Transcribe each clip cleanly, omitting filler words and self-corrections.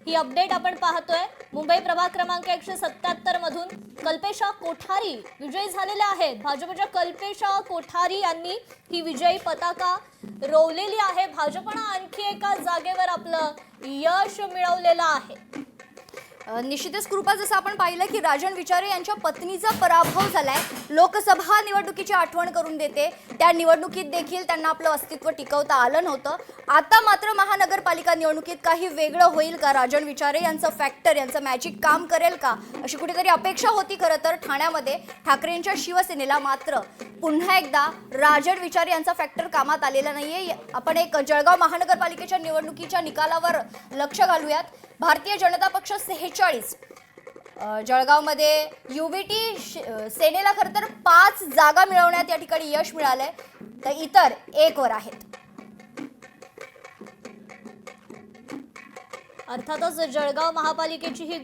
ही update आपण पाहतोय। मुंबई प्रभाग क्रमांक 177 मधून कल्पेशा कोठारी विजयी झालेले आहेत। भाजपच्या कल्पेशा कोठारी यांनी ही विजयी पताका रोवलेली आहे। भाजपने आणखी एका जागेवर आपलं यश मिळवलेलं आहे। निश्चितच कृपा, जसं आपण पाहिलं की राजन विचारे यांच्या पत्नीचा पराभव झालाय। लोकसभा निवडणुकीची आठवण करून देते। त्या निवडणुकीत देखील त्यांना आपलं अस्तित्व टिकवता आलं नव्हतं। आता मात्र महानगरपालिका निवडणुकीत काही वेगळं होईल का? राजन विचारे यांचं फॅक्टर, यांचं मॅजिक काम करेल का, अशी कुठेतरी अपेक्षा होती खरं तर ठाण्यामध्ये ठाकरेंच्या शिवसेनेला। मात्र पुन्हा एकदा राजन विचारे यांचा फॅक्टर कामात आलेला नाहीये। आपण एक जळगाव महानगरपालिकेच्या निवडणुकीच्या निकालावर लक्ष घालूयात। भारतीय जनता पक्ष 46, जळगावमध्ये युवीटी सेनेला खरं तर 5 जागा मिळवण्यात या ठिकाणी यश मिळालंय, तर इतर 1 वर आहेत। अर्थातच जळगाव महापालिकेची ही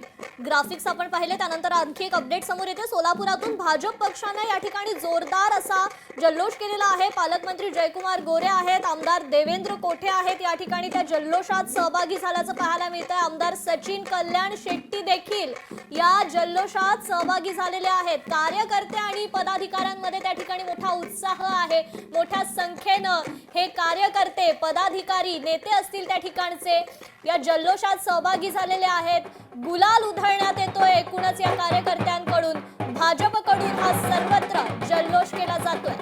ग्राफिक्स आपण पाहिले। त्यानंतर आणखी एक अपडेट समोर येते। सोलापुरातून भाजप पक्षाने या ठिकाणी जोरदार असा जल्लोष केलेला आहे। पालकमंत्री जयकुमार गोरे आहेत, आमदार देवेंद्र कोठे आहेत, या ठिकाणी त्या जल्लोषात सहभागी झाल्याचं पाहायला मिळतंय। आमदार सचिन कल्याण शेट्टी देखील या जल्लोषात सहभागी झालेले आहेत। कार्यकर्ते आणि पदाधिकाऱ्यांमध्ये त्या ठिकाणी मोठा उत्साह आहे। मोठ्या संख्येनं हे कार्यकर्ते, पदाधिकारी, नेते असतील त्या ठिकाणचे या जल्लोषात सहभागी झालेले आहेत। गुलाल उधळण्यात येतोय एकूणच या कार्यकर्त्यांकडून। भाजपकडून हा सर्वत्र जल्लोष केला जातोय।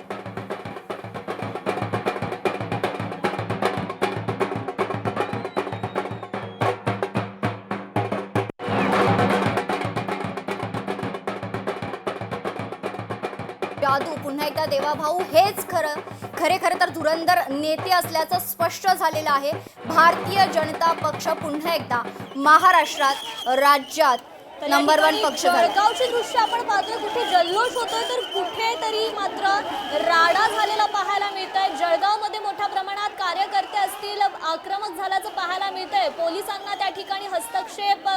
जादू पुन्हा एकदा देवाभाऊ हेच खरे तर धुरंधर नेते असल्याचं स्पष्ट झालेलं आहे। भारतीय जनता पक्ष पुन्हा एकदा महाराष्ट्रात, राज्यात नंबर 1 पक्ष झाला। जळगावचे दृश्य आपण पाहतोय, कुठे जल्लोष होतोय तर कुठेतरी मात्र राडा झालेला पाहायला मिळतंय। जळगावमध्ये मोठ्या प्रमाणात कार्यकर्ते असतील आक्रमक झाल्याचं पाहायला मिळतंय। पोलिसांना त्या ठिकाणी हस्तक्षेप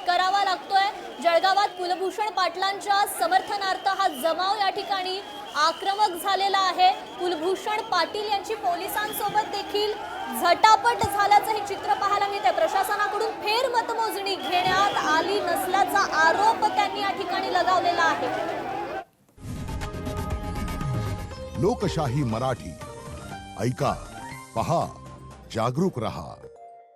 करावा लागतोय। जळगावात कुलभूषण पाटलांच्या समर्थनार्थ हा जमाव या ठिकाणी आक्रमक झालेला आहे। कुलभूषण पाटील यांची पोलिसांसोबत देखील झटापट झाल्याचं हे चित्र पाहायला मिळते। प्रशासनाकडून फेर मतमोजणी घेण्यात आली नसल्याचा आरोप त्यांनी या ठिकाणी लगावलेला आहे। लोकशाही मराठी ऐका, पहा, जागरूक रहा।